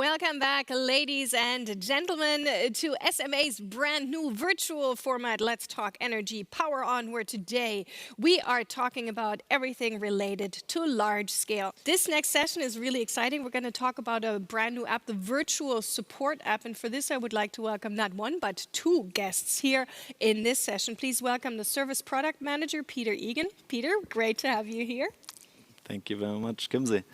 Welcome back, ladies and gentlemen, to SMA's brand new virtual format, Let's Talk Energy Power On, where today we are talking about everything related to large scale. This next session is really exciting. We're going to talk about a brand new app, the Virtual Support App. And for this, I would like to welcome not one, but two guests here in this session. Please welcome the Service Product Manager, Peter Egan. Peter, great to have you here. Thank you very much, Kimsey.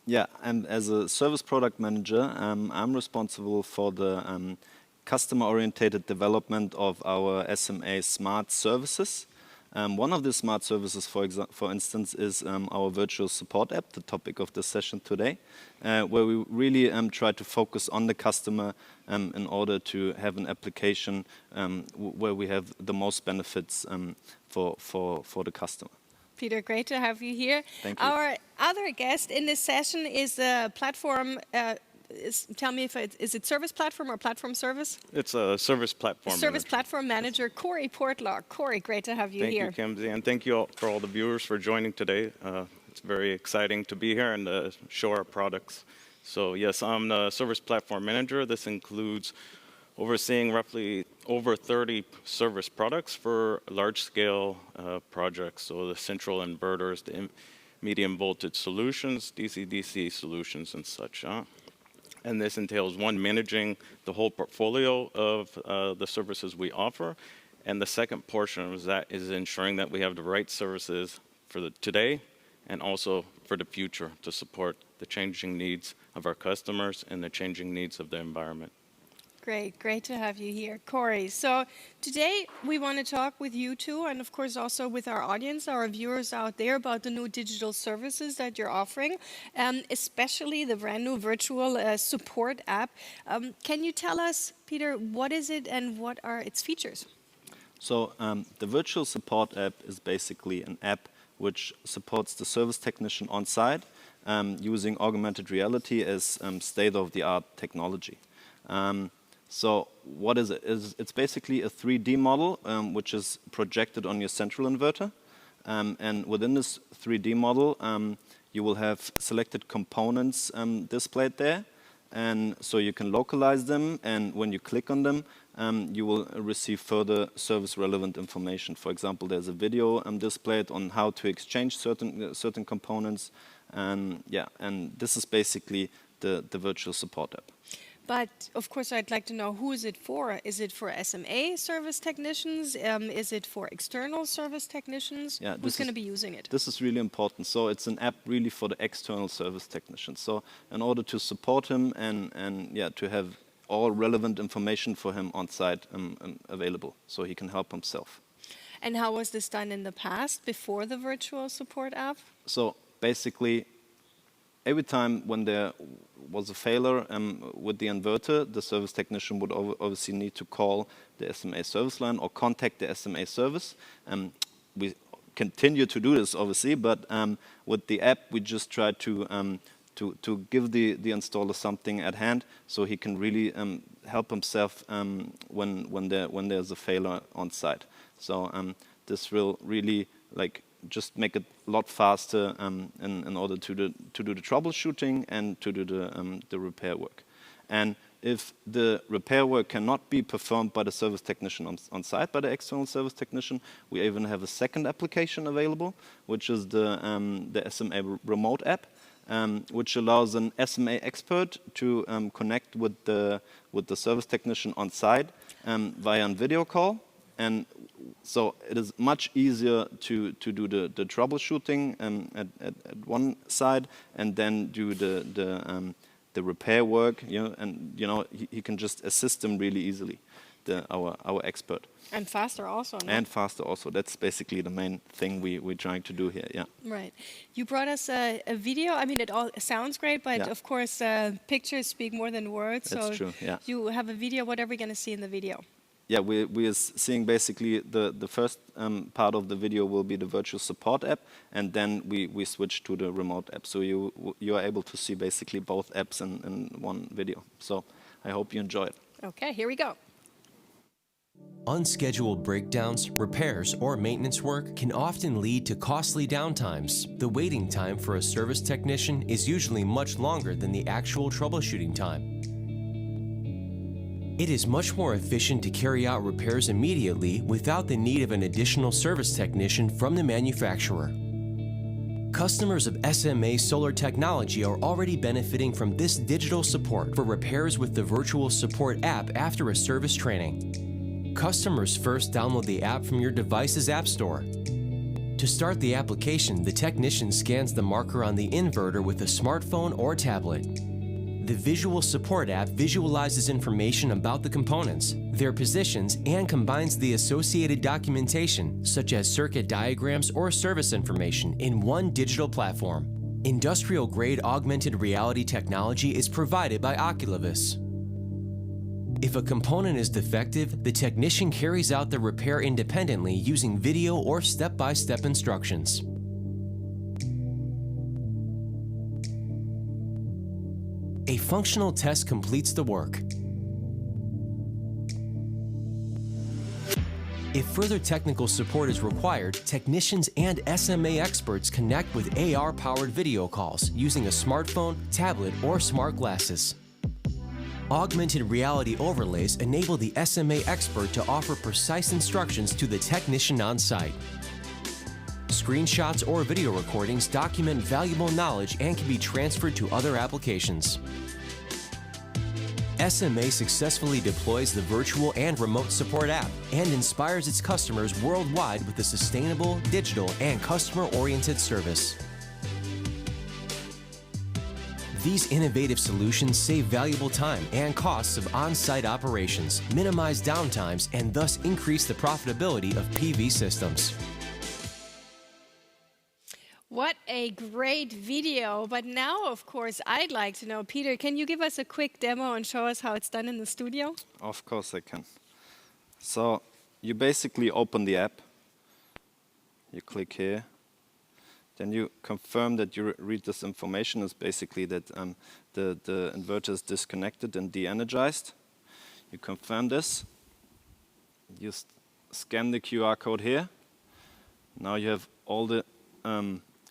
Yeah, and as a service product manager, I'm responsible for the customer-oriented development of our SMA Smart Services. One of the smart services, for instance, is our Virtual Support App, the topic of this session today, where we really try to focus on the customer in order to have an application where we have the most benefits for the customer. Peter, great to have you here. Thank you. Our other guest in this session is a platform. Tell me if is it service platform or platform service? It's a service platform. Service platform manager, Corey Portlaw. Corey, great to have you here. Thank you, Kimsey, and thank you all for all the viewers for joining today. It's very exciting to be here and show our products. So yes, I'm the service platform manager. This includes overseeing roughly over 30 service products for large-scale projects. So the central inverters, the medium voltage solutions, DC-DC solutions and such. And this entails, one, managing the whole portfolio of the services we offer. And the second portion of that is ensuring that we have the right services for the today and also for the future to support the changing needs of our customers and the changing needs of the environment. Great to have you here, Corey. So today we want to talk with you two, and of course also with our audience, our viewers out there, about the new digital services that you're offering, especially the brand new Virtual Support App. Can you tell us, Peter, what is it and what are its features? So the Virtual Support App is basically an app which supports the service technician on site using augmented reality as state-of-the-art technology. So what is it? It's basically a 3D model which is projected on your central inverter. And within this 3D model, you will have selected components displayed there. And so you can localize them. And when you click on them, you will receive further service-relevant information. For example, there's a video displayed on how to exchange certain components. And this is basically the Virtual Support App. But, of course, I'd like to know, who is it for? Is it for SMA service technicians? Is it for external service technicians? Yeah, who's going to be using it? This is really important. So it's an app really for the external service technicians. So in order to support him and to have all relevant information for him on site available, so he can help himself. And how was this done in the past, before the Virtual Support App? So basically, every time when there was a failure with the inverter, the service technician would obviously need to call the SMA service line or contact the SMA service. We continue to do this, obviously, but with the app, we just try to give the installer something at hand so he can really help himself when there's a failure on site. So this will really just make it a lot faster in order to do the troubleshooting and to do the repair work. And if the repair work cannot be performed by the service technician on site, by the external service technician, we even have a second application available, which is the SMA Remote App, which allows an SMA expert to connect with the service technician on site via a video call. And so it is much easier to do the troubleshooting at one side and then do the repair work. He can just assist him really easily, our expert. And faster also. No? And faster also. That's basically the main thing we're trying to do here. Yeah. Right. You brought us a video. I mean, it all sounds great, but of course, pictures speak more than words. That's true. Yeah. You have a video. What are we going to see in the video? Yeah, we are seeing basically the first part of the video will be the Virtual Support App, and then we switch to the Remote App. So you are able to see basically both apps in one video. So I hope you enjoy it. Okay, here we go. Unscheduled breakdowns, repairs, or maintenance work can often lead to costly downtimes. The waiting time for a service technician is usually much longer than the actual troubleshooting time. It is much more efficient to carry out repairs immediately without the need of an additional service technician from the manufacturer. Customers of SMA Solar Technology are already benefiting from this digital support for repairs with the Virtual Support app after a service training. Customers first download the app from your device's app store. To start the application, the technician scans the marker on the inverter with a smartphone or tablet. The Visual Support app visualizes information about the components, their positions, and combines the associated documentation, such as circuit diagrams or service information, in one digital platform. Industrial-grade augmented reality technology is provided by Oculavis. If a component is defective, the technician carries out the repair independently using video or step-by-step instructions. A functional test completes the work. If further technical support is required, technicians and SMA experts connect with AR-powered video calls using a smartphone, tablet, or smart glasses. Augmented reality overlays enable the SMA expert to offer precise instructions to the technician on site. Screenshots or video recordings document valuable knowledge and can be transferred to other applications. SMA successfully deploys the virtual and remote support app and inspires its customers worldwide with a sustainable, digital, and customer-oriented service. These innovative solutions save valuable time and costs of on-site operations, minimize downtimes, and thus increase the profitability of PV systems. What a great video. But now, of course, I'd like to know, Peter, can you give us a quick demo and show us how it's done in the studio? Of course I can. So you basically open the app, you click here, then you confirm that you read this information. Is basically that the inverter is disconnected and de-energized. You confirm this, you scan the QR code here. Now you have all the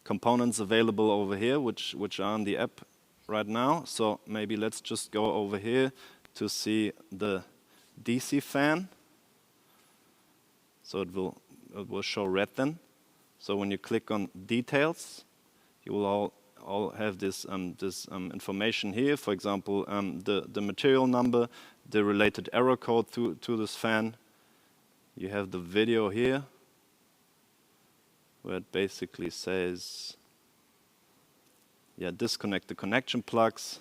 components available over here, which are on the app right now. So maybe let's just go over here to see the DC fan. So it will show red then. So when you click on details, you will all have this information here. For example, the material number, the related error code to this fan. You have the video here, where it basically says, disconnect the connection plugs,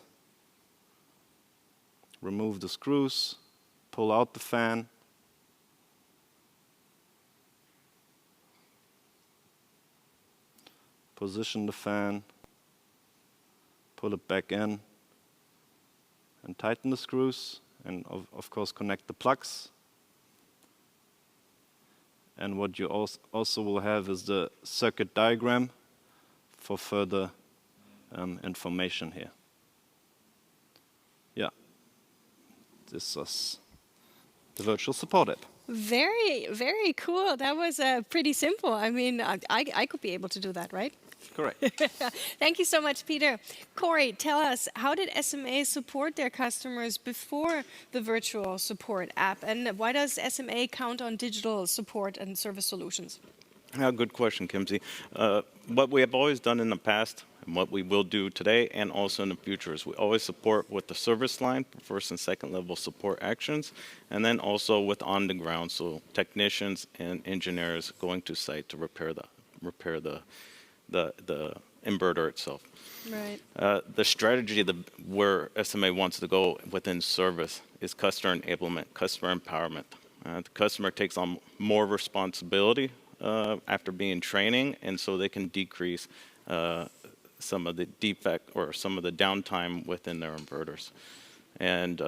remove the screws, pull out the fan, position the fan, pull it back in, and tighten the screws, and of course connect the plugs. And what you also will have is the circuit diagram for further information here. Yeah, this is the Virtual Support app. Very, very cool. That was pretty simple. I mean, I could be able to do that, right? Correct. Thank you so much, Peter. Corey, tell us, how did SMA support their customers before the Virtual Support app? And why does SMA count on digital support and service solutions? Good question, Kimsey. What we have always done in the past, and what we will do today and also in the future, is we always support with the service line, first and second level support actions, and then also with on the ground, so technicians and engineers going to site to repair the inverter itself. Right. The strategy where SMA wants to go within service is customer enablement, customer empowerment. The customer takes on more responsibility after being training, and so they can decrease some of the defect or some of the downtime within their inverters. And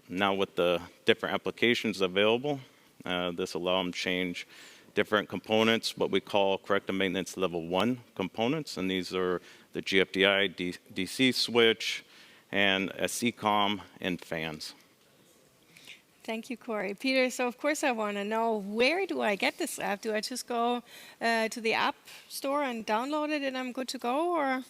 now with the different applications available, this allows them to change different components, what we call corrective maintenance level 1 components, and these are the GFDI, DC switch, and a CCOM and fans. Thank you, Corey. Peter, so of course I want to know, where do I get this app? Do I just go to the App Store and download it and I'm good to go, or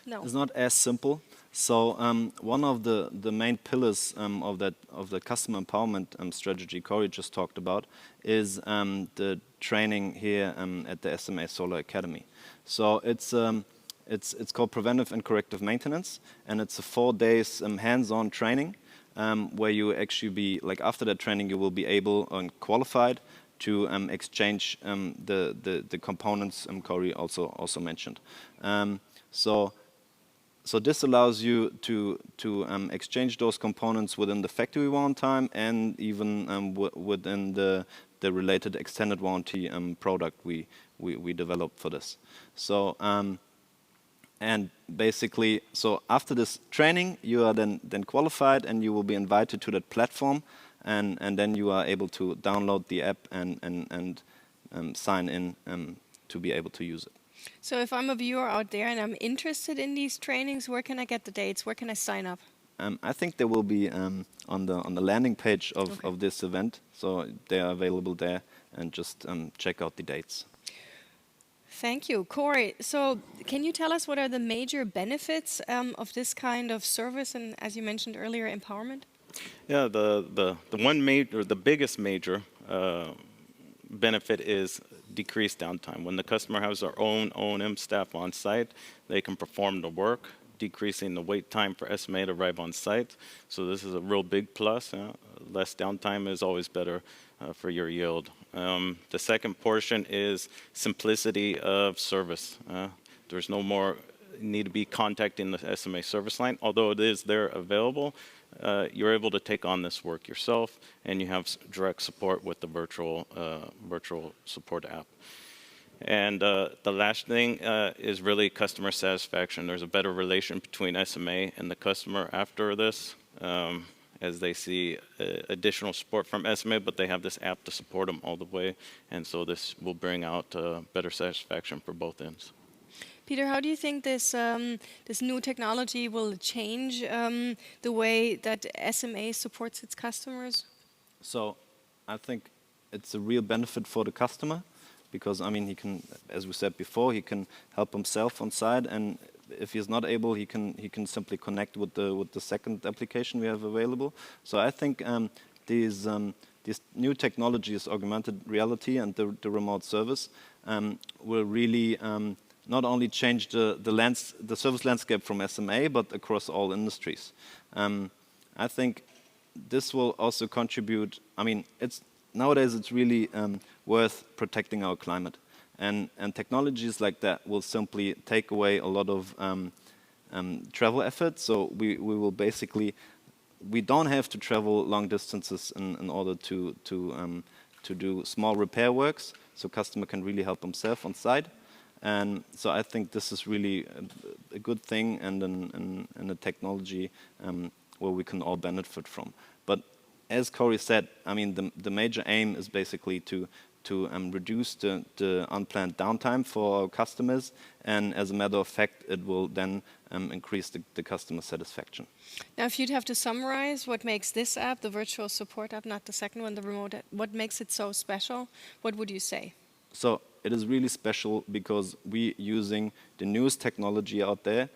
no? It's not as simple. So one of the main pillars of the customer empowerment strategy Corey just talked about is the training here at the SMA Solar Academy. So it's called preventive and corrective maintenance, and it's a 4 days hands-on training where you actually be, like, after that training you will be able and qualified to exchange the components Corey also mentioned. So this allows you to exchange those components within the factory warranty time and even within the related extended warranty product we developed for this. So and basically, so after this training, you are then qualified and you will be invited to that platform, and then you are able to download the app and sign in to be able to use it. So if I'm a viewer out there and I'm interested in these trainings, where can I get the dates? Where can I sign up? I think they will be on the landing page of this event, so they are available there, and just check out the dates. Thank you. Corey, so can you tell us what are the major benefits of this kind of service and, as you mentioned earlier, empowerment? Yeah, the one major, the biggest major benefit is decreased downtime. When the customer has their own O&M staff on site, they can perform the work, decreasing the wait time for SMA to arrive on site. So this is a real big plus. Less downtime is always better for your yield. The second portion is simplicity of service. There's no more need to be contacting the SMA service line, although it is there available. You're able to take on this work yourself, and you have direct support with the virtual support app. And the last thing is really customer satisfaction. There's a better relation between SMA and the customer after this, as they see additional support from SMA, but they have this app to support them all the way. And so this will bring out better satisfaction for both ends. Peter, how do you think this this new technology will change the way that SMA supports its customers? So I think it's a real benefit for the customer, because, I mean, he can, as we said before, he can help himself on site, and if he's not able, he can simply connect with the second application we have available. So I think these new technologies, augmented reality and the remote service, will really not only change the service landscape from SMA, but across all industries. I think this will also contribute. I mean, nowadays it's really worth protecting our climate, and technologies like that will simply take away a lot of travel effort. So we will basically, we don't have to travel long distances in order to do small repair works. So customer can really help himself on site. And so I think this is really a good thing, and a technology where we can all benefit from. But as Corey said, I mean, the major aim is basically to reduce the unplanned downtime for our customers, and as a matter of fact, it will then increase the customer satisfaction. Now, if you'd have to summarize what makes this app, the virtual support app, not the second one, the remote app, what makes it so special, what would you say? So it is really special because we're using the newest technology out there.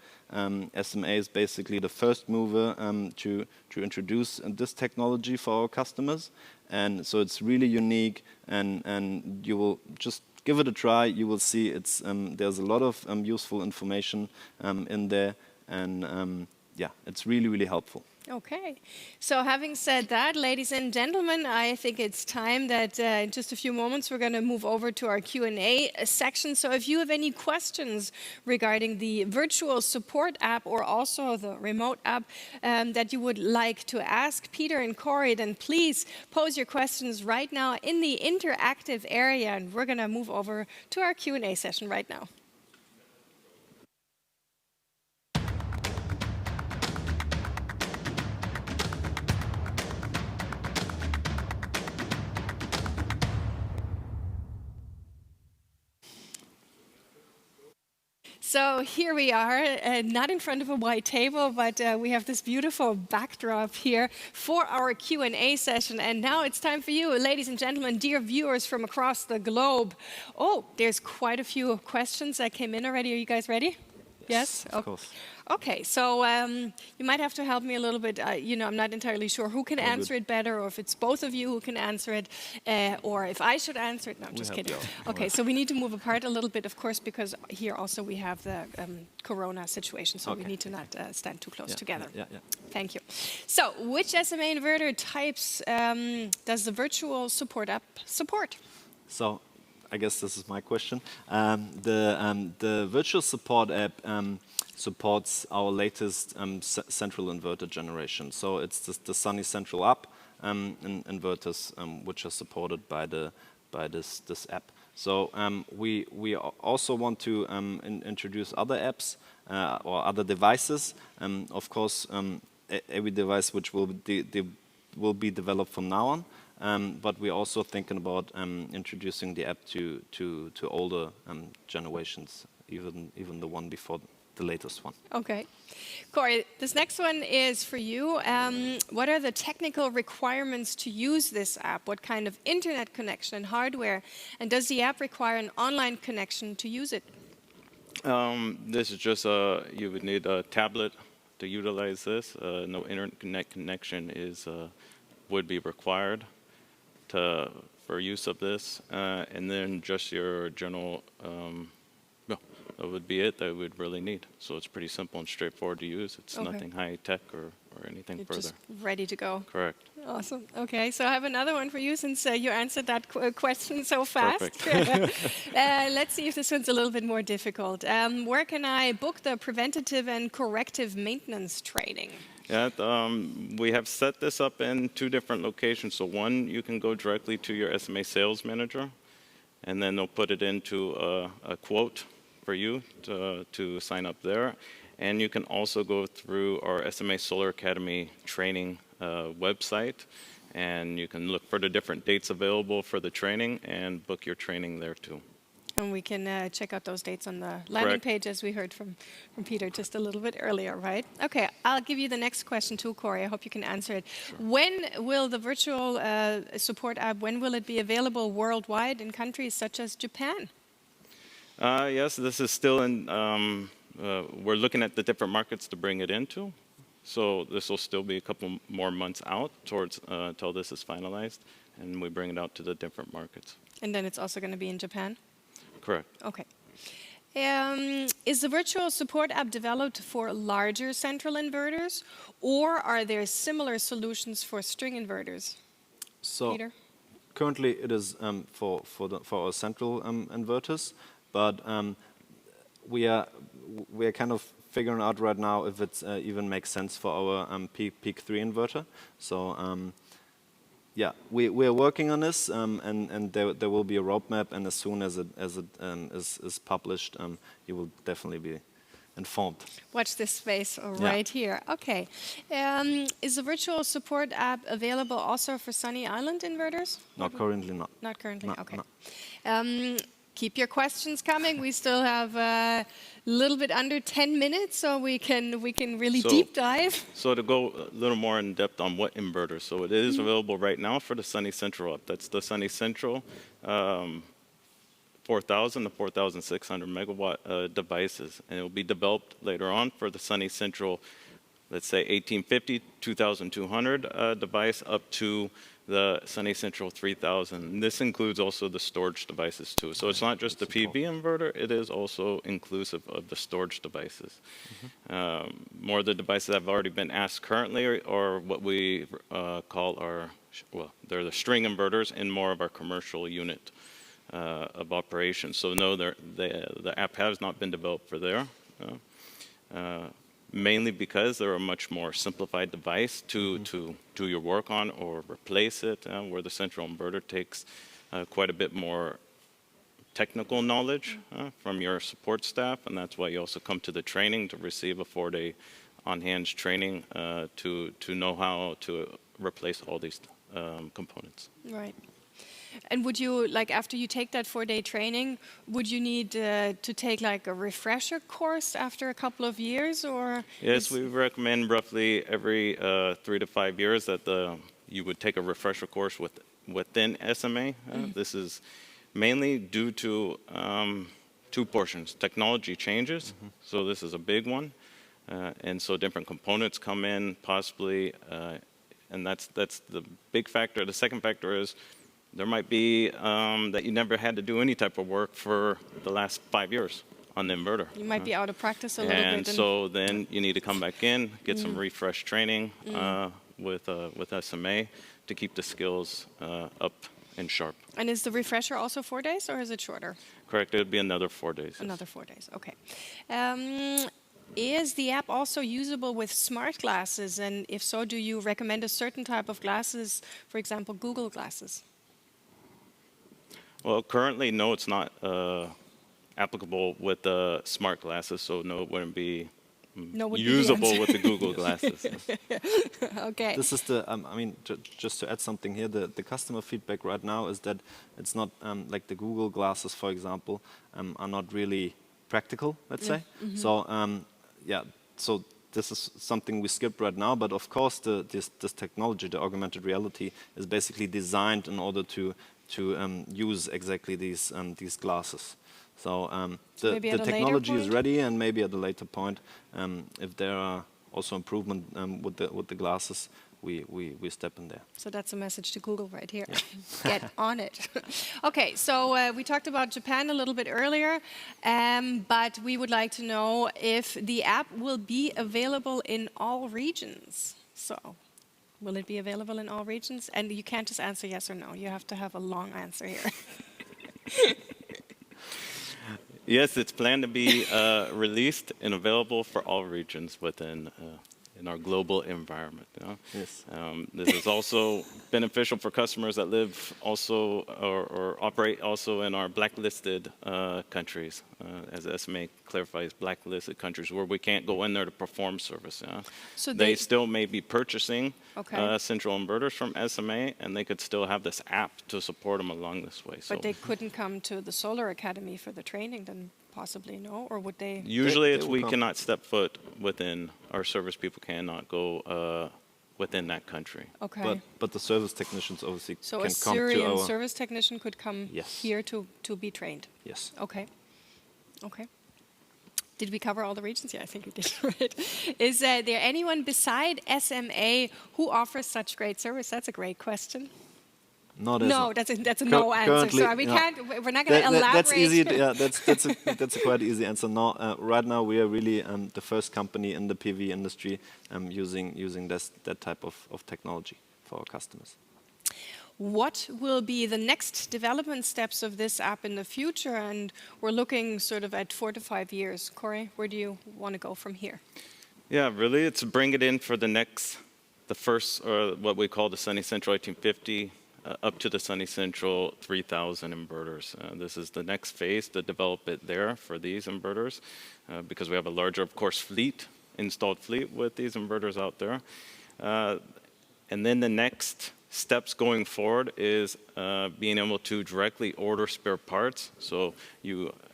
SMA is basically the first mover to introduce this technology for our customers, and so it's really unique. And you will just give it a try. You will see there's a lot of useful information in there, and yeah, it's really helpful. Okay, so having said that, ladies and gentlemen, I think it's time that in just a few moments we're going to move over to our Q&A section. So if you have any questions regarding the virtual support app or also the remote app that you would like to ask Peter and Corey, then please pose your questions right now in the interactive area, and we're going to move over to our Q&A session right now. So here we are, not in front of a white table, but we have this beautiful backdrop here for our Q&A session. And now it's time for you, ladies and gentlemen, dear viewers from across the globe. Oh, there's quite a few questions that came in already. Are you guys ready? Yes? Of course. Okay, so you might have to help me a little bit. You know, I'm not entirely sure who can answer it better, or if it's both of you who can answer it, or if I should answer it. No, I'm just kidding. Okay, so we need to move apart a little bit, of course, because here also we have the corona situation, so we need to not stand too close together. Thank you. So, which SMA inverter types does the Virtual Support App support? So, I guess this is my question. The Virtual Support App supports our latest central inverter generation. So it's the Sunny Central App inverters which are supported by this app. So we also want to introduce other apps or other devices. Of course, every device which will be developed from now on. But we're also thinking about introducing the app to older generations, even the one before the latest one. Okay. Corey, this next one is for you. What are the technical requirements to use this app? What kind of internet connection and hardware? And does the app require an online connection to use it? This is just you would need a tablet to utilize this. No internet connection would be required for use of this, and then just your general. That would be it that we'd really need. So it's pretty simple and straightforward to use. It's nothing high tech or anything further. Just ready to go. Correct. Awesome. Okay, so I have another one for you since you answered that question so fast. Perfect. Let's see if this one's a little bit more difficult. Where can I book the preventative and corrective maintenance training? Yeah, we have set this up in 2 different locations. So one, you can go directly to your SMA sales manager, and then they'll put it into a quote for you to sign up there. And you can also go through our SMA Solar Academy training website, and you can look for the different dates available for the training and book your training there too. And we can check out those dates on the landing page, as we heard from Peter just a little bit earlier, right? Okay, I'll give you the next question too, Corey. I hope you can answer it. Sure. When will the Virtual Support App, when will it be available worldwide in countries such as Japan? Yes, this is still in, we're looking at the different markets to bring it into. So this will still be a couple more months out towards until this is finalized, and we bring it out to the different markets. And then it's also going to be in Japan? Correct. Okay. Is the Virtual Support App developed for larger central inverters, or are there similar solutions for string inverters? So Peter? Currently it is for our central inverters, but we are kind of figuring out right now if it even makes sense for our peak 3 inverter. So yeah, we're working on this, and there will be a roadmap, and as soon as it is published, you will definitely be informed. Watch this space right here. Okay. Is the Virtual Support App available also for Sunny Island inverters? Not currently, not. Not currently, No, okay. no. Keep your questions coming. We still have a little bit under 10 minutes, so we can really deep dive. So to go a little more in depth on what inverters. So it is available right now for the Sunny Central app. That's the Sunny Central 4,000 to 4,600 megawatt devices, and it will be developed later on for the Sunny Central, let's say 1850, 2,200 device up to the Sunny Central 3000. And this includes also the storage devices too. So it's not just the PV inverter, it is also inclusive of the storage devices. More of the devices have already been asked currently or what we call our, well, they're the string inverters in more of our commercial unit of operation. So no, the app has not been developed for there. Mainly because they're a much more simplified device to do your work on or replace it, where the central inverter takes quite a bit more technical knowledge from your support staff, and that's why you also come to the training to receive a 4-day on-hands training to know how to replace all these components. Right. And would you, like, after you take that 4-day training, would you need to take like a refresher course after a couple of years, or? Yes, we recommend roughly every 3 to 5 years that you would take a refresher course within SMA. This is mainly due to two portions. Technology changes, so this is a big one. And so different components come in, possibly, and that's the big factor. The second factor is there might be that you never had to do any type of work for the last 5 years on the inverter. You might be out of practice a little bit. And so then you need to come back in, get some refresh training with SMA to keep the skills up and sharp. And is the refresher also 4 days, or is it shorter? Correct, it would be another 4 days. Another 4 days, okay. Is the app also usable with smart glasses? And if so, do you recommend a certain type of glasses, for example, Google glasses? Well, currently, no, it's not applicable with the smart glasses, so no, it wouldn't be usable with the Google glasses. Okay. This is the, I mean, just to add something here, the customer feedback right now is that it's not, like the Google glasses, for example, are not really practical, let's say. So, yeah, so this is something we skipped right now, but of course this technology, the augmented reality, is basically designed in order to use exactly these glasses. So the technology is ready, and maybe at a later point, if there are also improvement with the glasses, we step in there. So that's a message to Google right here. Get on it. Okay, so we talked about Japan a little bit earlier, but we would like to know if the app will be available in all regions. So, will it be available in all regions? And you can't just answer yes or no. You have to have a long answer here. Yes, it's planned to be released and available for all regions within in our global environment. You know? Yes. This is also beneficial for customers that live also or operate also in our blacklisted countries, as SMA clarifies, blacklisted countries where we can't go in there to perform service. You know? So they still may be purchasing central inverters from SMA, and they could still have this app to support them along this way. But they couldn't come to the Solar Academy for the training then? Possibly no, or would they? Usually it's we cannot step foot within, our service people cannot go within that country. Okay. But the service technicians obviously so can come to our... So a Syrian service technician could come here to be trained? Yes. Okay. Okay. Did we cover all the regions? Yeah, I think we did. Right. Is there anyone beside SMA who offers such great service? That's a great question. No, that's a no answer. So we can't. We're not going to elaborate. That's easy. Yeah, that's a quite easy answer. No, right now we are really the first company in the PV industry using that type of technology for our customers. What will be the next development steps of this app in the future? And we're looking sort of at 4 to 5 years. Corey, where do you want to go from here? Yeah, really, it's bring it in for the first, or what we call the Sunny Central 1850. Up to the Sunny Central 3000 inverters. This is the next phase to develop it there for these inverters because we have a larger, of course, installed fleet with these inverters out there. And then the next steps going forward is being able to directly order spare parts. So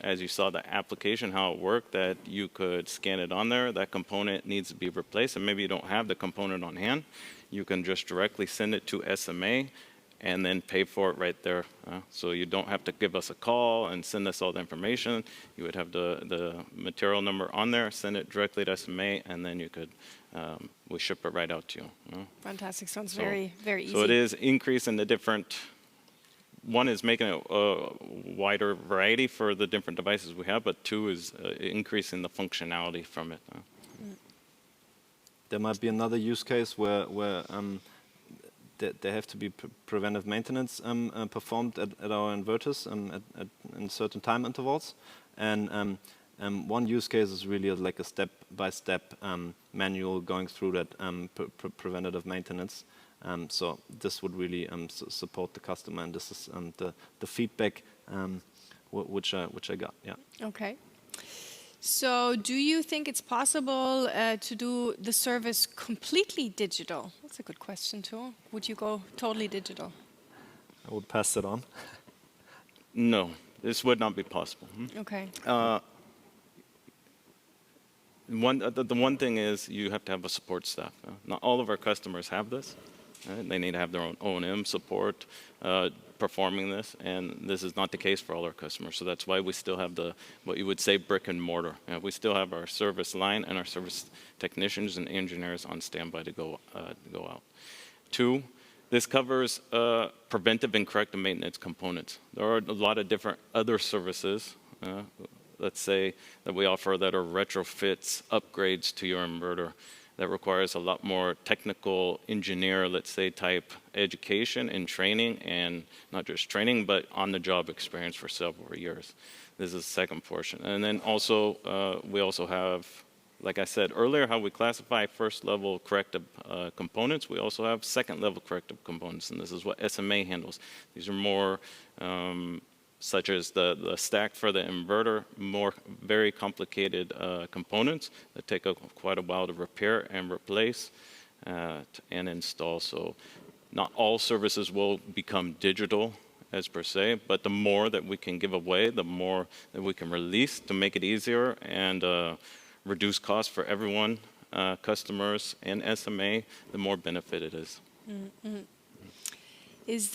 as you saw the application, how it worked, that you could scan it on there, that component needs to be replaced, and maybe you don't have the component on hand. You can just directly send it to SMA and then pay for it right there. So you don't have to give us a call and send us all the information. You would have the material number on there, send it directly to SMA, and then you could, we ship it right out to you. Fantastic, sounds very, very easy. So it is increasing the different, one is making it a wider variety for the different devices we have, but two is increasing the functionality from it. There might be another use case where there have to be preventive maintenance performed at our inverters in certain time intervals. And one use case is really like a step-by-step manual going through that preventative maintenance. So this would really support the customer, and this is the feedback which I got. Yeah. Okay. So do you think it's possible to do the service completely digital? That's a good question too. Would you go totally digital? I would pass it on. No, this would not be possible. Okay. The one thing is you have to have a support staff. Not all of our customers have this. Right? They need to have their own O&M support performing this, and this is not the case for all our customers. So that's why we still have what you would say brick and mortar. We still have our service line and our service technicians and engineers on standby to go out. 2, this covers preventive and corrective maintenance components. There are a lot of different other services, let's say, that we offer that are retrofits, upgrades to your inverter. That requires a lot more technical engineer, let's say, type education and training, and not just training, but on-the-job experience for several years. This is the second portion. And then also, we also have, like I said earlier, how we classify first-level corrective components. We also have second-level corrective components, and this is what SMA handles. These are more such as the stack for the inverter, more very complicated components that take quite a while to repair and replace and install. So not all services will become digital as per se, but the more that we can give away, the more that we can release to make it easier and reduce costs for everyone, customers and SMA, the more benefit it is. Mm-hmm. Is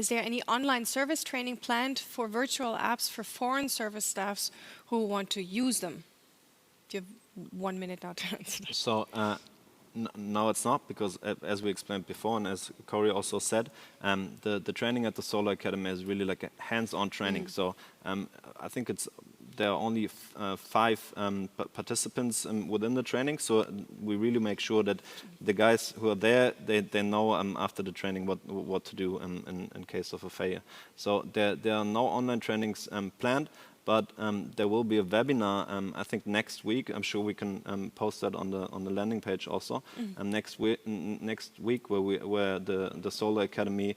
there any online service training planned for virtual apps for foreign service staffs who want to use them? Do you have 1 minute now to answer? So no, it's not, because as we explained before, and as Corey also said, the training at the Solar Academy is really like a hands-on training. So I think there are only 5 participants within the training. So we really make sure that the guys who are there, they know after the training what to do in case of a failure. So there are no online trainings planned. But there will be a webinar, I think next week. I'm sure we can post that on the landing page also. Next week, where the Solar Academy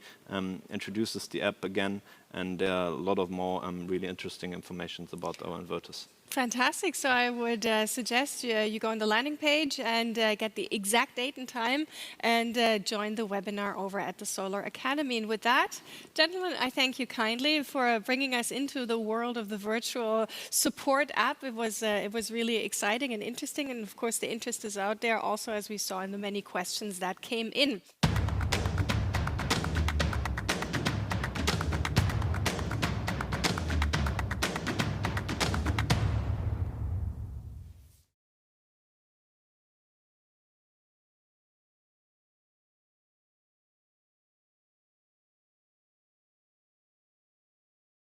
introduces the app again, and there are a lot of more really interesting information about our inverters. Fantastic. So I would suggest you go on the landing page and get the exact date and time and join the webinar over at the Solar Academy. And with that, gentlemen, I thank you kindly for bringing us into the world of the virtual support app. It was really exciting and interesting. And of course, the interest is out there also, as we saw in the many questions that came in.